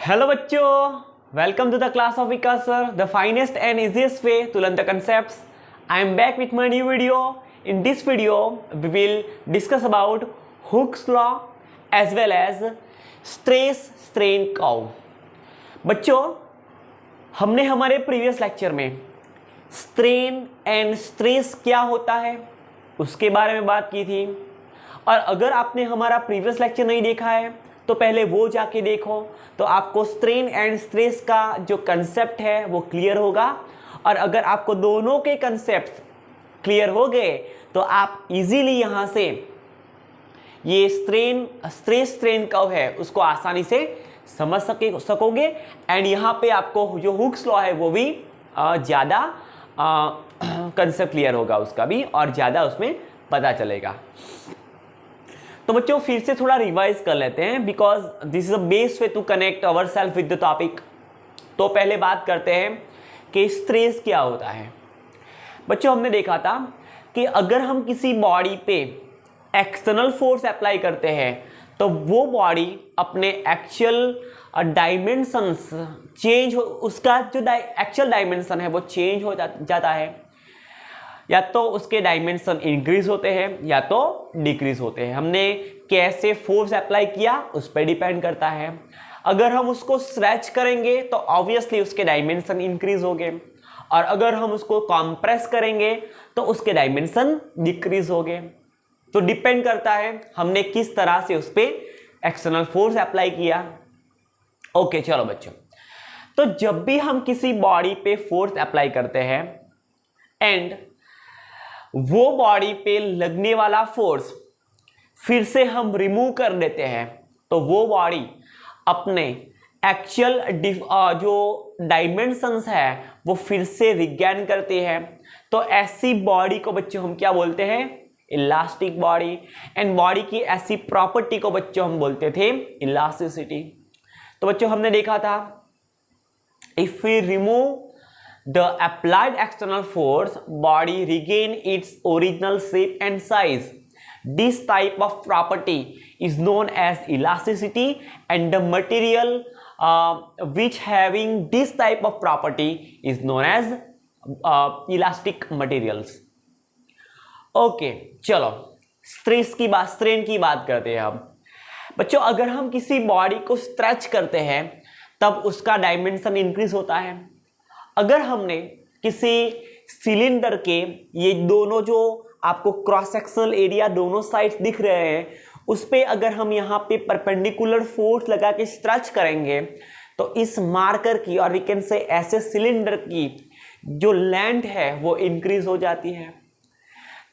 Hello बच्चों, welcome to the class of Vikas sir, the finest and easiest way to learn the concepts. I am back with my new video. In this video, we will discuss about Hooke's law as well as stress strain curve. बच्चों, हमने हमारे previous lecture में strain and stress क्या होता है उसके बारे में बात की थी, और अगर आपने हमारा प्रीवियस लेक्चर नहीं देखा है तो पहले वो जाके देखो, तो आपको स्ट्रेन एंड स्ट्रेस का जो कंसेप्ट है वो क्लियर होगा। और अगर आपको दोनों के कंसेप्ट क्लियर हो गए तो आप इजीली यहाँ से ये स्ट्रेस स्ट्रेन कर्व है उसको आसानी से समझ सकोगे। एंड यहाँ पे आपको जो हुक्स लॉ है वो भी ज़्यादा कंसेप्ट क्लियर होगा उसका भी, और ज़्यादा उसमें पता चलेगा। तो बच्चों फिर से थोड़ा रिवाइज कर लेते हैं, because this is a best way to connect our self with the topic. तो पहले बात करते हैं कि स्ट्रेस क्या होता है। बच्चों हमने देखा था कि अगर हम किसी बॉडी पे एक्सटर्नल फोर्स अप्लाई करते हैं तो वो बॉडी अपने एक्चुअल डायमेंशंस चेंज हो, उसका जो एक्चुअल डायमेंशन है वो चेंज हो जाता है। या तो उसके डायमेंशन इंक्रीज होते हैं या तो डिक्रीज होते हैं। हमने कैसे फोर्स अप्लाई किया उस पर डिपेंड करता है। अगर हम उसको स्ट्रेच करेंगे तो ऑब्वियसली उसके डायमेंशन इंक्रीज होंगे, और अगर हम उसको कंप्रेस करेंगे तो उसके डायमेंशन डिक्रीज होंगे। तो डिपेंड करता है हमने किस तरह से उस पर एक्सटर्नल फोर्स अप्लाई किया। ओके चलो बच्चों, तो जब भी हम किसी बॉडी पे फोर्स अप्लाई करते हैं एंड वो बॉडी पे लगने वाला फोर्स फिर से हम रिमूव कर देते हैं तो वो बॉडी अपने एक्चुअल जो डायमेंशंस है वो फिर से रिगेन करती है। तो ऐसी बॉडी को बच्चों हम क्या बोलते हैं? Elastic body. एंड बॉडी की ऐसी प्रॉपर्टी को बच्चों हम बोलते थे इलास्टिसिटी। तो बच्चों हमने देखा था if we remove the applied external force, body regain its original shape and size. This type of property is known as elasticity, and the material which having this type of property is known as elastic materials. Okay, चलो strain की बात करते हैं अब। बच्चों अगर हम किसी बॉडी को स्ट्रेच करते हैं तब उसका डायमेंशन इंक्रीज होता है। अगर हमने किसी सिलेंडर के ये दोनों जो आपको क्रॉस सेक्शनल एरिया दोनों साइड्स दिख रहे हैं उस पे अगर हम यहाँ पे परपेंडिकुलर फोर्स लगा के स्ट्रेच करेंगे तो इस मार्कर की और वी कैन से ऐसे सिलेंडर की जो लेंथ है वो इंक्रीज हो जाती है।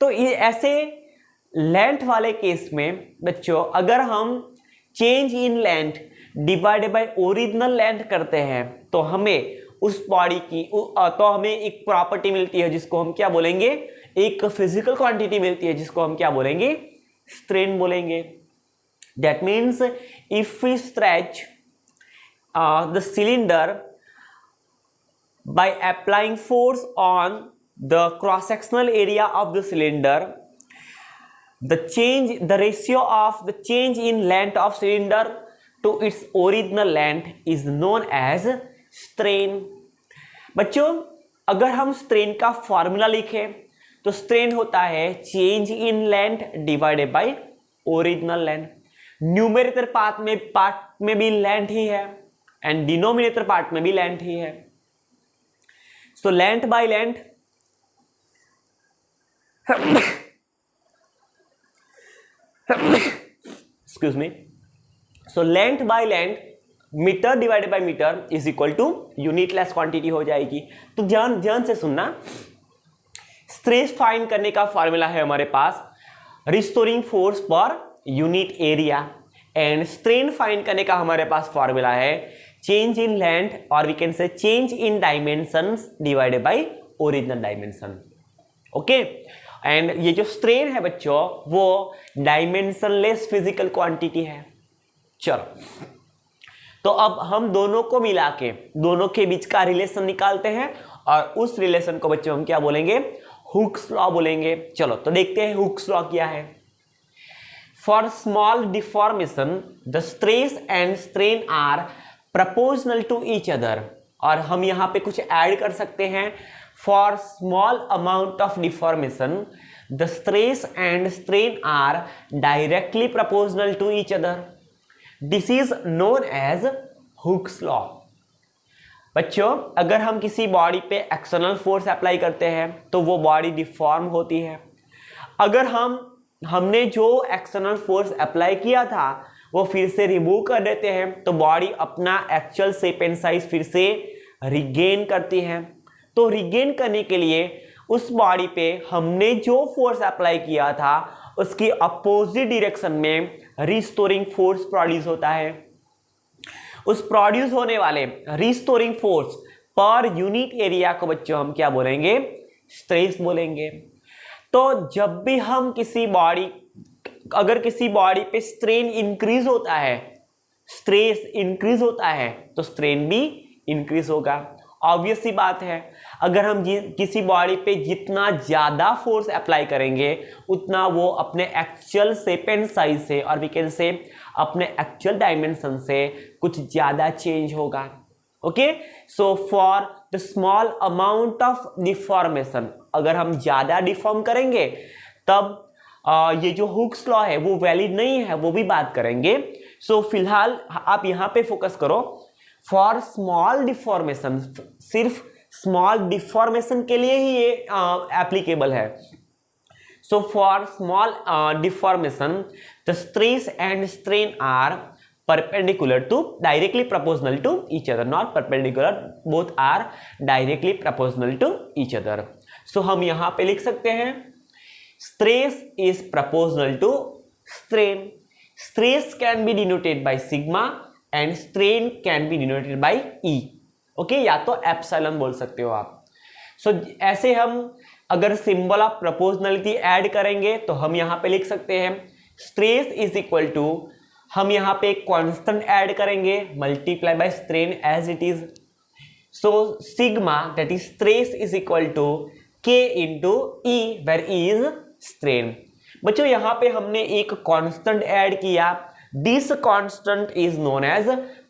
तो ये ऐसे लेंथ वाले केस में बच्चों अगर हम change in length divided by original length करते हैं तो हमें उस बॉडी की तो हमें एक प्रॉपर्टी मिलती है जिसको हम क्या बोलेंगे? एक फिजिकल क्वांटिटी मिलती है जिसको हम क्या बोलेंगे? स्ट्रेन बोलेंगे। That means if we stretch the cylinder by applying force on the cross sectional area of the cylinder, the ratio of the change in length of cylinder to its original length is known as strain. बच्चों अगर हम strain का formula लिखें तो strain होता है change in length divided by original length. Numerator part में भी लेंथ ही है एंड डिनोमिनेटर पार्ट में भी लेंथ ही है। So length by length excuse me, so length by length metre divided by metre is equal to unitless quantity हो जाएगी। तो ध्यान से सुनना, स्ट्रेस फाइंड करने का फॉर्मूला है हमारे पास restoring force per unit area, and strain find करने का हमारे पास फॉर्मूला है चेंज इन लेंथ और we can say change in dimensions divided by original dimension. Okay, and ये जो स्ट्रेन है बच्चों वो डायमेंशनलेस फिजिकल क्वांटिटी है। चलो तो अब हम दोनों को मिला के दोनों के बीच का रिलेशन निकालते हैं और उस रिलेशन को बच्चों हम क्या बोलेंगे? हुक्स लॉ बोलेंगे। चलो तो देखते हैं हुक्स लॉ क्या है। For small deformation the stress and strain are proportional to each other, और हम यहाँ पे कुछ ऐड कर सकते हैं, for small amount of deformation the stress and strain are directly proportional to each other. This is known as Hooke's law. बच्चों, अगर हम किसी बॉडी पे एक्सटर्नल फोर्स अप्लाई करते हैं तो वो बॉडी डिफॉर्म होती है। अगर हमने जो एक्सटर्नल फोर्स अप्लाई किया था वो फिर से रिमूव कर देते हैं तो बॉडी अपना एक्चुअल शेप एंड साइज फिर से रिगेन करती है। तो रिगेन करने के लिए उस बॉडी पे हमने जो फोर्स अप्लाई किया था उसकी अपोजिट डायरेक्शन में रिस्टोरिंग फोर्स प्रोड्यूस होता है। उस प्रोड्यूस होने वाले restoring force per unit area को बच्चों हम क्या बोलेंगे? स्ट्रेस बोलेंगे। तो जब भी हम अगर किसी बॉडी पे स्ट्रेन इंक्रीज होता है, स्ट्रेस इंक्रीज होता है तो स्ट्रेन भी इंक्रीज होगा। ऑब्वियस सी बात है, अगर हम किसी बॉडी पे जितना ज्यादा फोर्स अप्लाई करेंगे उतना वो अपने एक्चुअल शेप एंड साइज से और वी कैन से अपने एक्चुअल डायमेंशन से कुछ ज्यादा चेंज होगा। Okay, so for the small amount of deformation, अगर हम ज्यादा डिफॉर्म करेंगे तब ये जो हुक्स लॉ है वो वैलिड नहीं है, वो भी बात करेंगे। सो फिलहाल आप यहाँ पे फोकस करो। फॉर स्मॉल डिफॉर्मेशन, सिर्फ स्मॉल डिफॉर्मेशन के लिए ही ये एप्लीकेबल है। So for small deformation the stress and strain are perpendicular to directly proportional to each other, not perpendicular, both are directly proportional to each other. So हम यहाँ पे लिख सकते हैं stress is proportional to strain. Stress can be denoted by sigma and strain can be denoted by E. Okay, या तो epsilon बोल सकते हो आप। सो ऐसे हम अगर सिंबल ऑफ प्रोपोर्शनलिटी ऐड करेंगे तो हम यहाँ पे लिख सकते हैं स्ट्रेस इज इक्वल टू, हम यहाँ पे एक कांस्टेंट ऐड करेंगे multiply by strain as it is. So sigma that is stress is equal to K into E, where E is strain. बच्चों यहाँ पे हमने एक कांस्टेंट ऐड किया, this constant is known as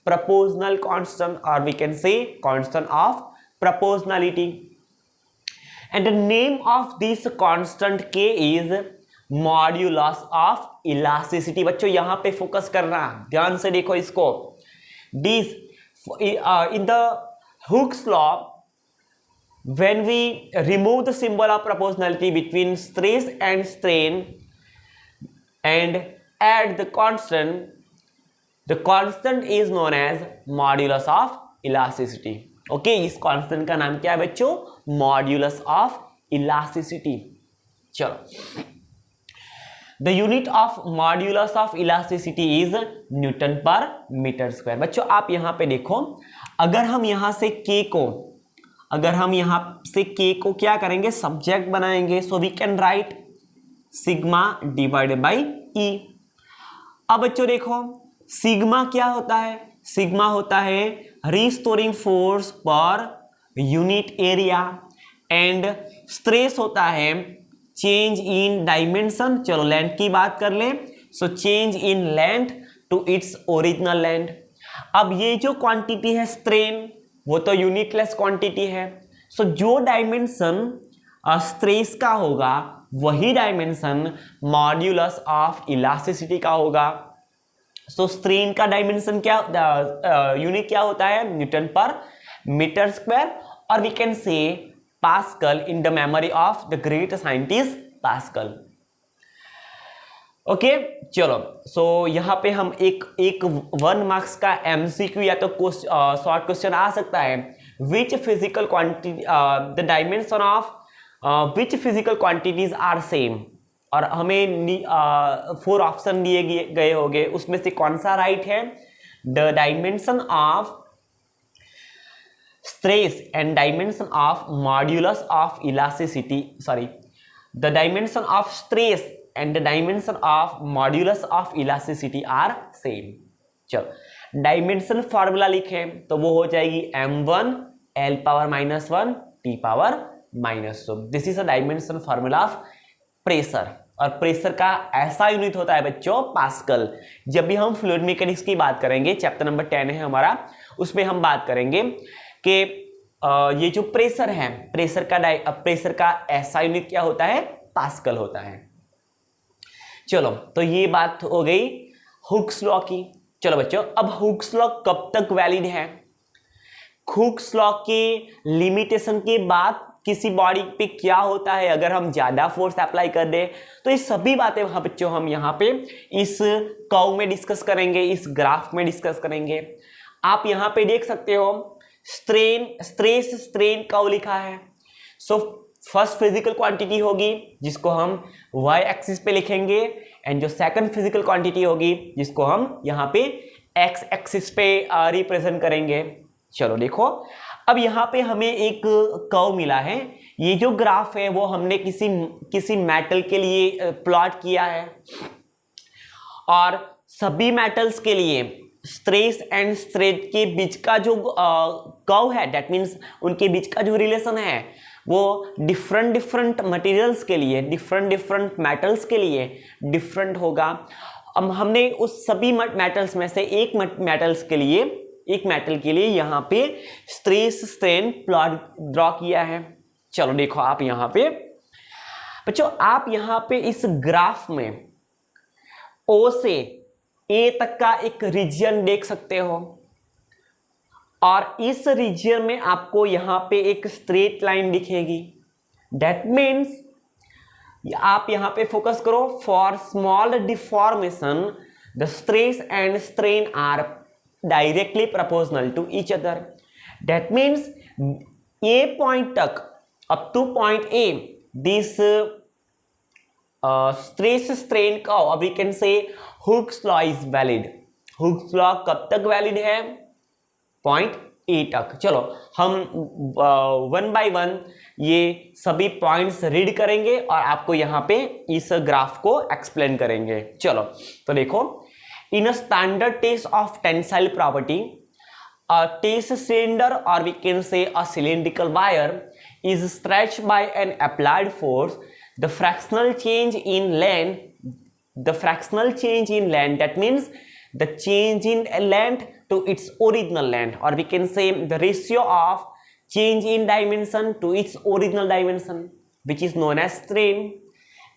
proportional constant, or we can say constant of proportionality, and the name of this constant k is modulus of elasticity। बच्चों यहाँ पे focus करना, ध्यान से देखो इसको। this in the Hooke's law, when we remove the symbol of proportionality between stress and strain and add the constant is known as modulus of elasticity। Okay, इस constant का नाम क्या है बच्चों? Modulus of elasticity. चलो, the unit of modulus of elasticity is newton per metre square. बच्चों आप यहां पे देखो, अगर हम यहां से के को क्या करेंगे? सब्जेक्ट बनाएंगे। So we can write sigma divided by E. अब बच्चों देखो, सिग्मा क्या होता है? सिग्मा होता है restoring force per unit area, and stress होता है चेंज इन डायमेंशन। चलो लेंथ की बात कर ले। So change in length to its original length. अब ये जो क्वांटिटी है स्ट्रेन, वो तो यूनिटलेस क्वांटिटी है। सो जो डायमेंशन स्ट्रेस का होगा वही डायमेंशन मॉड्यूलस ऑफ इलास्टिसिटी का होगा। सो स्ट्रेन का डायमेंशन क्या, यूनिट क्या होता है? न्यूटन पर मीटर स्क्वायर, और we can say pascal in the memory of the great scientist Pascal. Okay, चलो। सो यहाँ पे हम एक 1 मार्क्स का एमसीक्यू या तो शॉर्ट क्वेश्चन आ सकता है। Which physical quantity the dimension of which physical quantities are same, और हमें 4 ऑप्शन दिए गए होंगे, उसमें से कौन सा राइट है? The dimension of stress and dimension of modulus of elasticity, sorry, the dimension of stress and the dimension of modulus of elasticity are same. चलो डायमेंशन फॉर्मूला लिखें तो वो हो जाएगी m1 l power -1 t power -2। This is a dimension formula of pressure. और pressure का ऐसा unit होता है बच्चों पास्कल। जब भी हम फ्लूइड मैकेनिक्स की बात करेंगे, चैप्टर नंबर 10 है हमारा, उसमें हम बात करेंगे कि ये जो प्रेशर है, प्रेशर का ऐसा यूनिट क्या होता है, पास्कल होता है। चलो तो ये बात हो गई हुक्स लॉ की। चलो बच्चों, अब हुक्स लॉ कब तक वैलिड है? हुक्स लॉ के लिमिटेशन के बाद किसी बॉडी पे क्या होता है अगर हम ज्यादा फोर्स अप्लाई कर दे, तो ये सभी बातें वहां बच्चों हम यहाँ पे इस कर्व में डिस्कस करेंगे, इस ग्राफ में डिस्कस करेंगे। आप यहाँ पे देख सकते हो स्ट्रेस स्ट्रेन कर्व लिखा है। सो फर्स्ट फिजिकल क्वांटिटी होगी जिसको हम y एक्सिस पे लिखेंगे, एंड जो सेकंड फिजिकल क्वांटिटी होगी जिसको हम यहाँ पे x एक्सिस पे रिप्रेजेंट करेंगे। चलो देखो, अब यहाँ पे हमें एक कर्व मिला है। ये जो ग्राफ है वो हमने किसी मेटल के लिए प्लॉट किया है, और सभी मेटल्स के लिए स्ट्रेस एंड स्ट्रेन के बीच का जो कर्व है, दैट मीन्स उनके बीच का जो रिलेशन है वो डिफरेंट मटेरियल्स के लिए, डिफरेंट मेटल्स के लिए डिफरेंट होगा। अब हमने उस सभी मेटल्स में से एक मेटल के लिए यहाँ पे स्ट्रेस स्ट्रेन प्लॉट ड्रॉ किया है। चलो देखो आप यहाँ पे बच्चों, आप यहाँ पे इस ग्राफ में O से A तक का एक रीजन देख सकते हो, और इस रीजन में आपको यहाँ पे एक स्ट्रेट लाइन दिखेगी। दैट मीन्स आप यहाँ पे फोकस करो, for small deformation the stress and strain are directly proportional to each other. That means A point तक up to point A this stress strain curve, और we can say Hooke's law is valid. Hooke's law कब तक valid है? Point A तक। चलो हम one by one ये सभी पॉइंट्स रीड करेंगे और आपको यहाँ पे इस ग्राफ को एक्सप्लेन करेंगे। चलो तो देखो, in a standard test of tensile property, a test cylinder, or we can say a cylindrical wire, is stretched by an applied force. The fractional change in length, that means the change in length to its original length, or we can say the ratio of change in dimension to its original dimension, which is known as strain,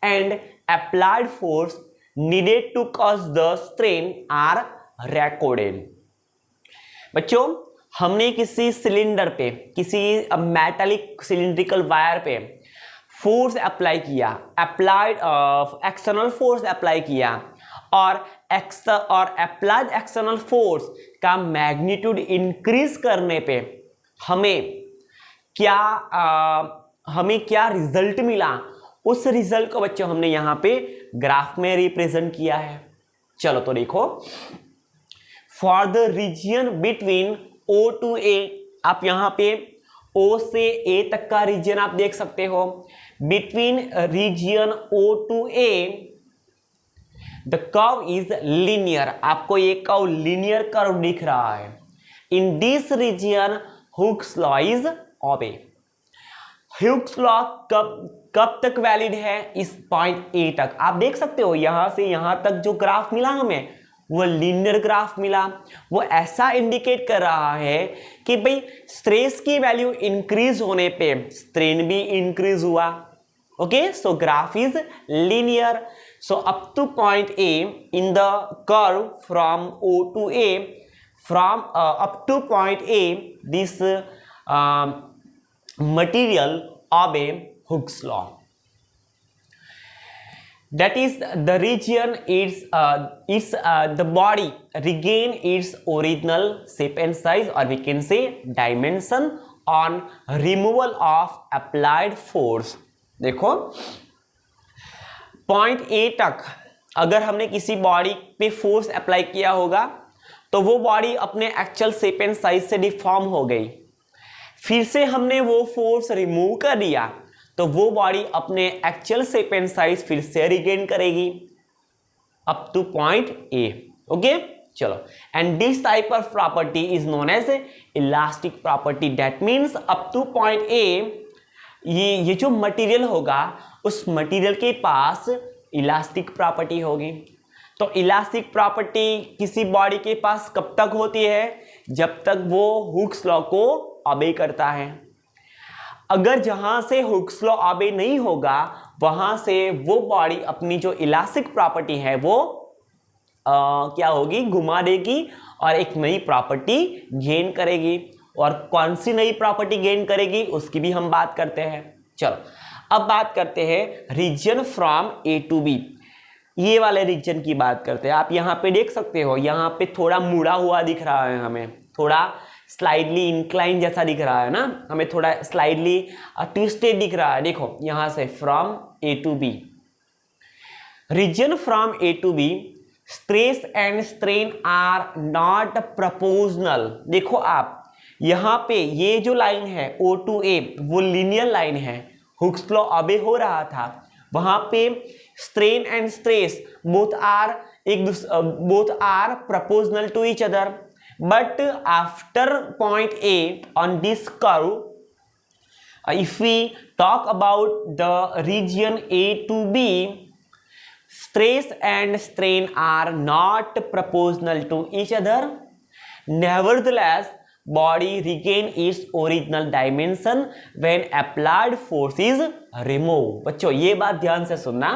and applied force needed to cause the strain are recorded. बच्चों, हमने किसी cylinder पे, किसी metallic cylindrical wire पे force apply किया, external force apply किया, और applied external force का मैग्नीट्यूड इंक्रीज करने पे हमें क्या रिजल्ट मिला, उस रिजल्ट को बच्चों हमने यहाँ पे ग्राफ में रिप्रेजेंट किया है। चलो तो देखो, for the region between O to A, आप यहाँ पे O से A तक का रीजन आप देख सकते हो। Between region O to A the curve is linear, आपको ये कर्व लीनियर कर्व दिख रहा है। In this region Hooke's law is obey. Hooke's law कब तक वैलिड है? इस पॉइंट A तक। आप देख सकते हो यहां से यहां तक जो ग्राफ मिला हमें वो लीनियर ग्राफ मिला। वो ऐसा इंडिकेट कर रहा है कि भाई स्ट्रेस की वैल्यू इंक्रीज होने पे स्ट्रेन भी इंक्रीज हुआ। Okay, so graph is linear. So up to point A in the curve from O to A, from up to point A this material obey Hooke's law. That is, the region the body regain its original shape and size, or we can say dimension, on removal of applied force. देखो, point A तक अगर हमने किसी body पे force apply किया होगा तो वो बॉडी अपने एक्चुअल शेप एंड साइज से डिफॉर्म हो गई। फिर से हमने वो फोर्स रिमूव कर दिया तो वो बॉडी अपने एक्चुअल शेप एंड साइज फिर से रिगेन करेगी up to point A। Okay, चलो, and this type of property is known as elastic property. That means up to point A ये जो मटेरियल होगा उस मटेरियल के पास इलास्टिक प्रॉपर्टी होगी। तो इलास्टिक प्रॉपर्टी किसी बॉडी के पास कब तक होती है? जब तक वो हुक्स लॉ को ओबे करता है। अगर जहां से हुक्स लॉ ओबे नहीं होगा वहां से वो बॉडी अपनी जो इलास्टिक प्रॉपर्टी है वो क्या होगी? घुमा देगी और एक नई प्रॉपर्टी गेन करेगी। और कौन सी नई प्रॉपर्टी गेन करेगी उसकी भी हम बात करते हैं। चलो अब बात करते हैं region from A to B. ये वाले रीजन की बात करते हैं। आप यहाँ पे देख सकते हो, यहाँ पे थोड़ा मुड़ा हुआ दिख रहा है, हमें थोड़ा स्लाइडली इंक्लाइन जैसा दिख रहा है ना, हमें थोड़ा स्लाइडली ट्विस्टेड दिख रहा है। देखो यहाँ से from A to B, region from A to B, stress and strain are not proportional. देखो आप यहाँ पे ये जो लाइन है O to A वो लीनियर लाइन है, हुक्स लॉ ओबे हो रहा था। वहां पे strain and stress both are proportional to each other, but after point A on this curve, if we talk about the region A to B, stress and strain are not proportional to each other. Nevertheless, body regain its original dimension when applied force is removed। बच्चों ये बात ध्यान से सुनना,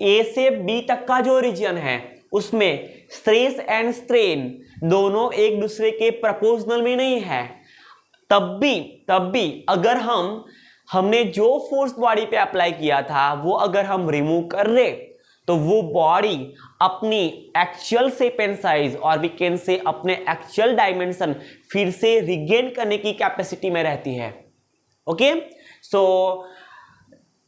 ए से B तक का जो रीजन है उसमें स्ट्रेस एंड स्ट्रेन दोनों एक दूसरे के प्रोपोर्शनल में नहीं है। तब भी अगर हमने जो फोर्स बॉडी पे अप्लाई किया था वो अगर हम रिमूव कर ले तो वो बॉडी अपनी एक्चुअल शेप एंड साइज और वी कैन से अपने एक्चुअल डायमेंशन फिर से रिगेन करने की कैपेसिटी में रहती है। ओके, सो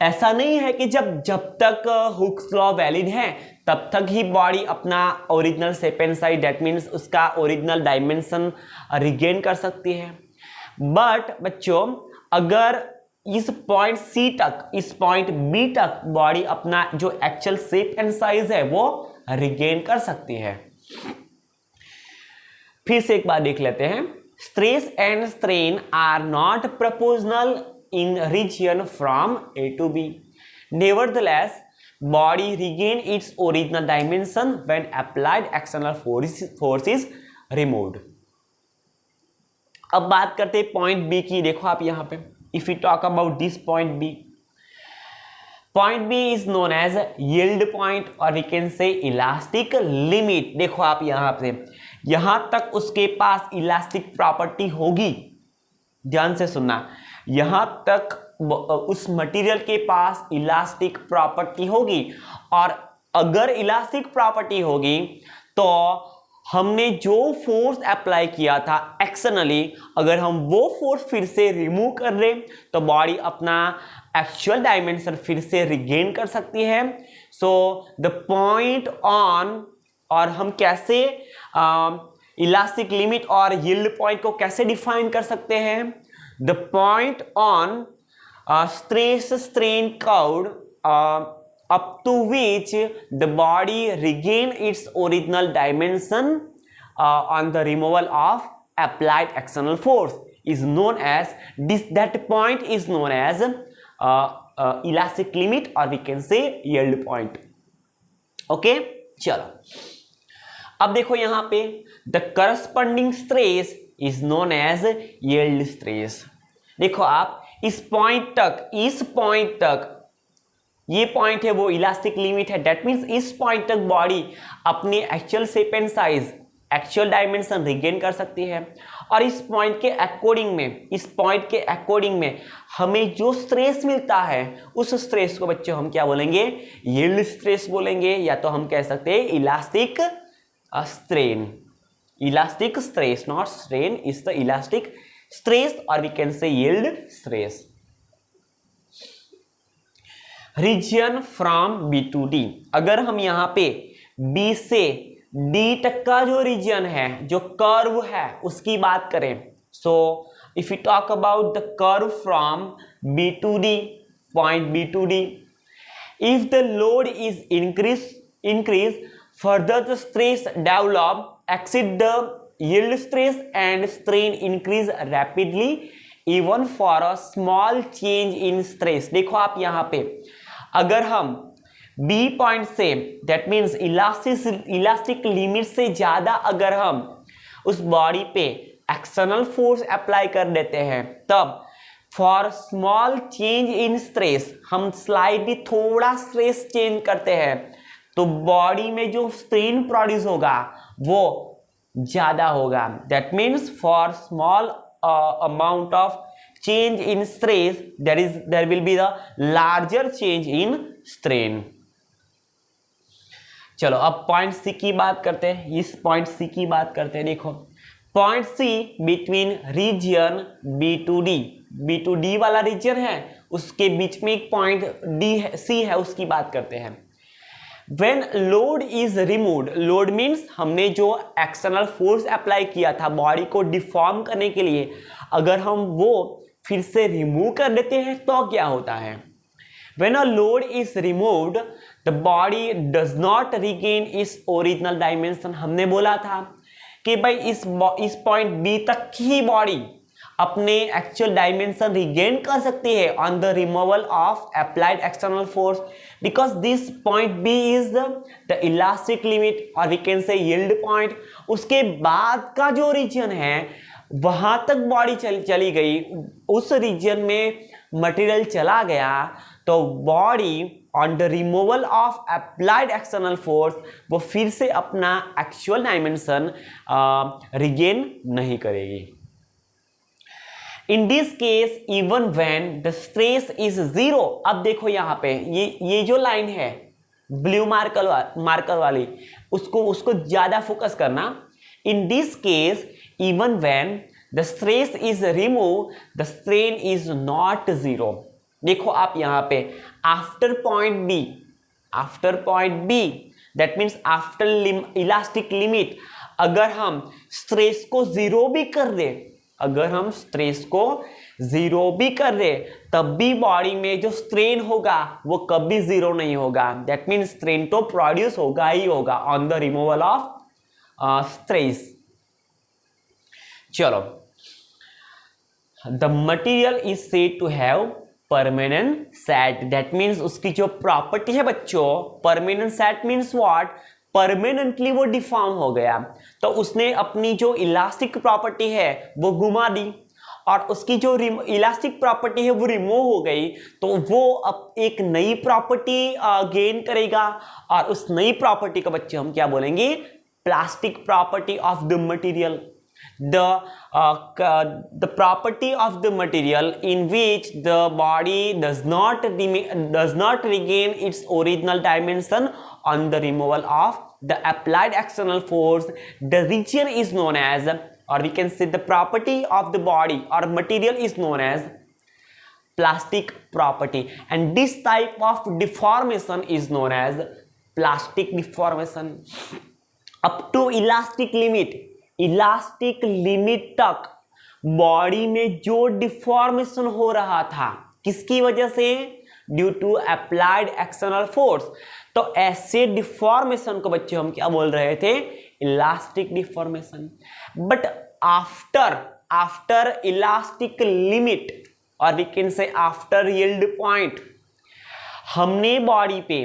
ऐसा नहीं है कि जब तक हुक्स लॉ वैलिड है तब तक ही बॉडी अपना original shape and size, that means उसका ओरिजिनल डायमेंशन रिगेन कर सकती है। बट बच्चों अगर इस पॉइंट सी तक, इस पॉइंट बी तक बॉडी अपना जो एक्चुअल शेप एंड साइज है वो रिगेन कर सकती है। फिर से एक बार देख लेते हैं, stress and strain are not proportional in region from A to B. Nevertheless body regain its original dimension when applied external force is removed. अब बात करते हैं पॉइंट बी की। देखो आप यहां पे, if we talk about this point B is known as yield point or we can say elastic limit। देखो आप यहां पे, यहां तक उसके पास इलास्टिक प्रॉपर्टी होगी, ध्यान से सुनना, यहां तक उस मटेरियल के पास इलास्टिक प्रॉपर्टी होगी। और अगर इलास्टिक प्रॉपर्टी होगी तो हमने जो फोर्स अप्लाई किया था एक्सटर्नली, अगर हम वो फोर्स फिर से रिमूव कर लें तो बॉडी अपना एक्चुअल डायमेंशन फिर से रिगेन कर सकती है। सो द पॉइंट ऑन, और हम कैसे इलास्टिक लिमिट और यील्ड पॉइंट को कैसे डिफाइन कर सकते हैं? The point on stress strain curve up to which the body regain its original dimension on the removal of applied external force is known as that point is known as elastic limit or we can say yield point। okay, चलो अब देखो यहां पे the corresponding stress is known as yield stress। देखो आप इस point तक ये पॉइंट है वो इलास्टिक लिमिट है, दैट मीन्स इस पॉइंट तक बॉडी अपनी actual shape and size, actual dimension regain कर सकती है। और इस पॉइंट के अकॉर्डिंग में हमें जो स्ट्रेस मिलता है उस स्ट्रेस को बच्चों हम क्या बोलेंगे? यील्ड स्ट्रेस बोलेंगे, या तो हम कह सकते हैं elastic strain. Elastic stress, not strain, is the elastic stress और we can say yield stress. Region from B to D, अगर हम यहां पे बी से डी तक का जो रीजन है, जो कर्व है उसकी बात करें, so if you talk about the curve from B to D, point B to D, if the load is increase further the stress develop exceed the yield stress and strain increase rapidly even for a small change in stress. देखो आप यहां पे, अगर हम B point से, that means elastic limit से ज्यादा अगर हम उस बॉडी पे एक्सटर्नल फोर्स अप्लाई कर देते हैं, तब for small change in stress, हम स्लाइडली थोड़ा स्ट्रेस चेंज करते हैं तो बॉडी में जो स्ट्रेन प्रोड्यूस होगा वो ज्यादा होगा। That means for small amount of change in stress there will be the larger change in strain। चलो अब पॉइंट सी की बात करते हैं, इस पॉइंट सी की बात करते हैं। देखो point C between region B to D वाला रीजन है, उसके बीच में एक पॉइंट डी सी है, उसकी बात करते हैं। When load is removed, load means हमने जो एक्सटर्नल फोर्स अप्लाई किया था बॉडी को डिफॉर्म करने के लिए, अगर हम वो फिर से रिमूव कर देते हैं तो क्या होता है? When a load is removed, the body does not regain its original dimension। हमने बोला था कि भाई इस पॉइंट बी तक ही बॉडी अपने एक्चुअल डायमेंशन रिगेन कर सकती है on the removal of applied external force, because this point B is the elastic limit और we can say yield point. उसके बाद का जो रीजन है वहां तक बॉडी चली गई, उस रीजन में मटेरियल चला गया, तो body on the removal of applied external force वो फिर से अपना एक्चुअल डायमेंशन रिगेन नहीं करेगी। In this case even when the stress is zero, अब देखो यहां पे ये जो लाइन है ब्लू मार्कर वाली, उसको ज्यादा फोकस करना। In this case even when the stress is removed, the strain is not zero। देखो आप यहां पे after point B, that means after elastic limit, अगर हम स्ट्रेस को जीरो भी कर दे, तब भी बॉडी में जो स्ट्रेन होगा वो कभी जीरो नहीं होगा। दैट मीन्स स्ट्रेन तो प्रोड्यूस होगा ही होगा on the removal of stress. चलो, the material is said to have permanent set, that means उसकी जो प्रॉपर्टी है बच्चों, permanent set means what, permanently वो डिफॉर्म हो गया, तो उसने अपनी जो इलास्टिक प्रॉपर्टी है वो घुमा दी और उसकी जो इलास्टिक प्रॉपर्टी है वो रिमूव हो गई, तो वो अब एक नई प्रॉपर्टी गेन करेगा और उस नई प्रॉपर्टी को बच्चे हम क्या बोलेंगे? Plastic property of the material. The property of the material in which the body does not regain its original dimension on the removal of the applied external force, the region is known as, or we can say the property of the body or material is known as plastic property, and this type of deformation is known as plastic deformation। Up to elastic limit तक body में जो deformation हो रहा था, किसकी वजह से? Due to applied external force. तो ऐसे डिफॉर्मेशन को बच्चे हम क्या बोल रहे थे? Elastic deformation. But after elastic limit और we can say after yield point, हमने बॉडी पे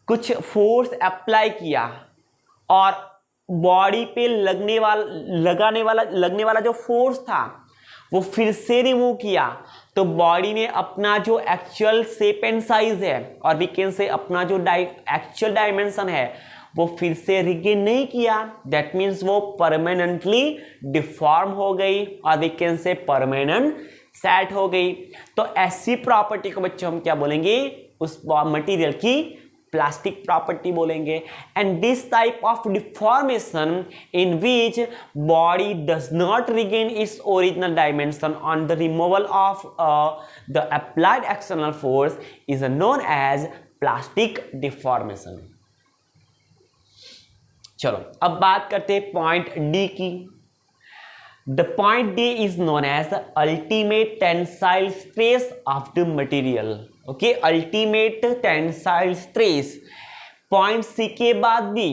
कुछ फोर्स अप्लाई किया और बॉडी पे लगने वाला जो फोर्स था वो फिर से रिमूव किया, तो बॉडी ने अपना जो एक्चुअल शेप एंड साइज है और वी कैन से अपना जो एक्चुअल डायमेंशन है वो फिर से रिगेन नहीं किया। दैट मीन्स वो परमानेंटली डिफॉर्म हो गई और we can say permanent set हो गई। तो ऐसी प्रॉपर्टी को बच्चों हम क्या बोलेंगे? उस मटेरियल की प्लास्टिक प्रॉपर्टी बोलेंगे। And this type of deformation in which body does not regain its original dimension on the removal of the applied external force is known as plastic deformation. चलो अब बात करते हैं पॉइंट डी की। The point D is known as the ultimate tensile stress of the material। Okay, ultimate tensile stress। Point C के बाद भी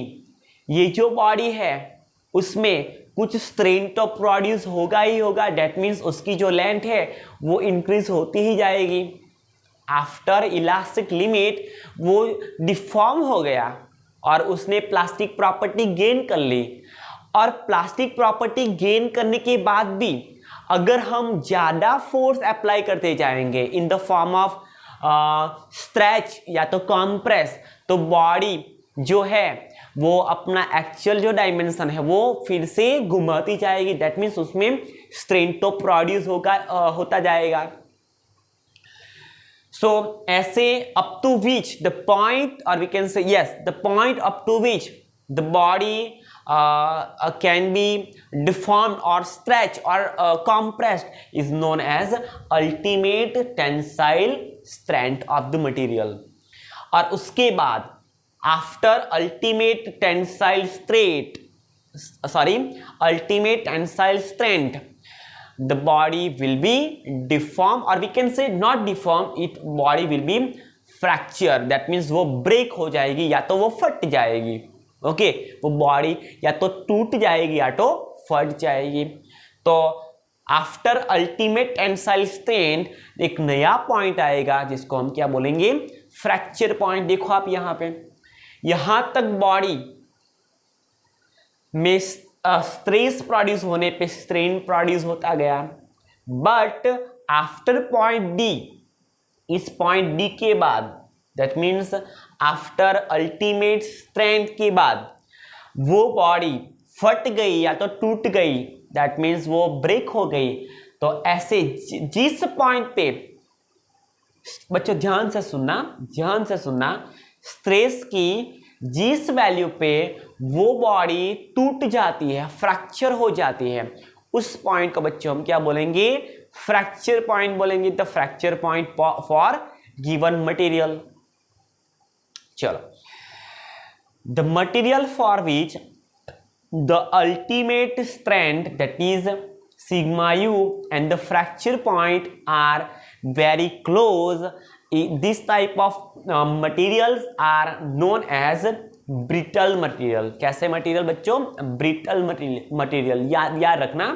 ये जो बॉडी है उसमें कुछ स्ट्रेन तो प्रोड्यूस होगा ही होगा। डेट मीन्स उसकी जो लेंथ है वो इंक्रीज होती ही जाएगी। आफ्टर इलास्टिक लिमिट वो डिफॉर्म हो गया और उसने प्लास्टिक प्रॉपर्टी गेन कर ली। और प्लास्टिक प्रॉपर्टी गेन करने के बाद भी अगर हम ज़्यादा फोर्स अप्लाई करते जाएंगे in the form of stretch या तो कंप्रेस, तो बॉडी जो है वो अपना एक्चुअल जो डायमेंशन है वो फिर से घुमाती जाएगी। दैट मीन्स उसमें स्ट्रेन तो प्रोड्यूस होता जाएगा। So ऐसे up to which the point, or we can say yes, the point up to which the body can be deformed or stretched or compressed is known as ultimate tensile strength of the material। और उसके बाद after ultimate tensile strength the body will be deformed, or we can say not deformed, it body will be fracture। that means वो break हो जाएगी या तो वो फट जाएगी। ओके वो बॉडी या तो टूट जाएगी या तो फट जाएगी। तो आफ्टर अल्टीमेट टेंसाइल स्ट्रेंथ एक नया पॉइंट आएगा जिसको हम क्या बोलेंगे, फ्रैक्चर पॉइंट। देखो आप यहां तक बॉडी में स्ट्रेस प्रोड्यूस होने पे स्ट्रेन प्रोड्यूस होता गया, बट आफ्टर पॉइंट डी, इस पॉइंट डी के बाद, that means after ultimate strength के बाद वो बॉडी फट गई या तो टूट गई, दैट मीन्स वो ब्रेक हो गई। तो ऐसे जिस पॉइंट पे, बच्चों ध्यान से सुनना, स्ट्रेस की जिस वैल्यू पे वो बॉडी टूट जाती है, फ्रैक्चर हो जाती है, उस पॉइंट को बच्चों हम क्या बोलेंगे, फ्रैक्चर पॉइंट बोलेंगे। The fracture point for given material. चलो, the material for which the ultimate strength that is sigma U and the fracture point are very close, this type of materials are known as brittle material। कैसे material बच्चों, brittle material. याद रखना,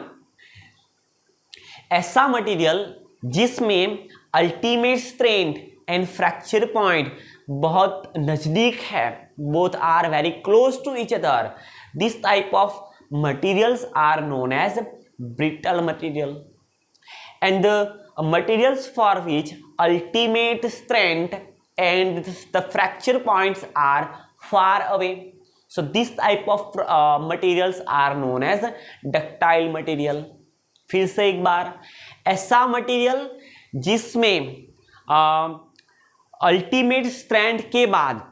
ऐसा material जिसमें ultimate strength and fracture point बहुत नजदीक है, both are very close to each other, this type of materials are known as brittle material. And materials for which ultimate strength and the fracture points are far away, so this type of materials are known as ductile material। फिर से एक बार, ऐसा material जिसमें ultimate strength के बाद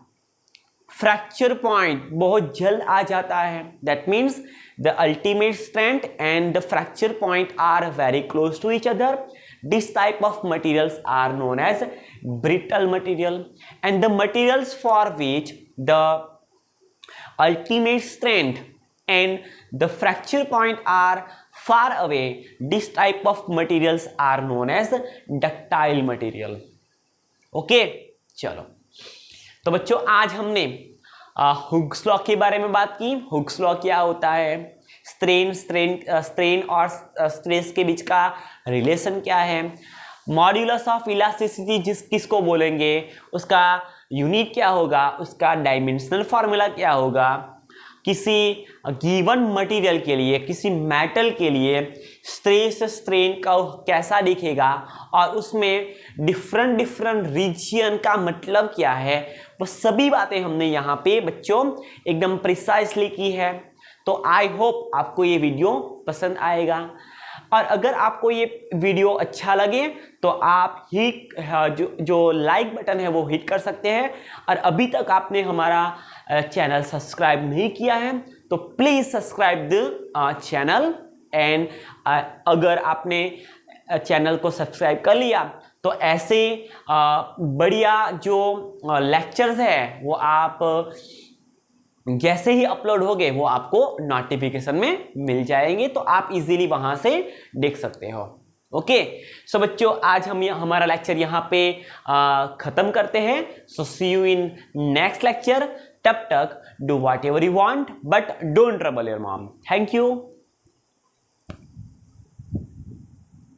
fracture point बहुत जल्द आ जाता है, that means the ultimate strength and the fracture point are very close to each other, this type of materials are known as brittle material। and the materials for which the ultimate strength and the fracture point are far away, this type of materials are known as ductile material। Okay चलो, तो बच्चों आज हमने Hooke's law के बारे में बात की। हुक्स लॉ क्या होता है, स्ट्रेन और स्ट्रेस के बीच का रिलेशन क्या है, मॉड्यूलस ऑफ इलास्टिसिटी किसको बोलेंगे, उसका यूनिट क्या होगा, उसका डायमेंशनल फार्मूला क्या होगा, किसी गिवन मटेरियल के लिए, किसी मेटल के लिए स्ट्रेस स्ट्रेन का कैसा दिखेगा और उसमें डिफरेंट रीजन का मतलब क्या है, वो सभी बातें हमने यहाँ पे बच्चों एकदम प्रिसाइसली की है। तो आई होप आपको ये वीडियो पसंद आएगा, और अगर आपको ये वीडियो अच्छा लगे तो आप जो लाइक बटन है वो हिट कर सकते हैं, और अभी तक आपने हमारा चैनल सब्सक्राइब नहीं किया है तो please subscribe the channel. And अगर आपने चैनल को सब्सक्राइब कर लिया तो ऐसे बढ़िया जो लेक्चर्स है वो आप जैसे ही अपलोड होंगे वो आपको नोटिफिकेशन में मिल जाएंगे, तो आप इजीली वहां से देख सकते हो। ओके सो बच्चों, आज हम हमारा लेक्चर यहाँ पे खत्म करते हैं। सो सी यू इन नेक्स्ट लेक्चर। तब तक do whatever you want but don't trouble your mom. Thank you.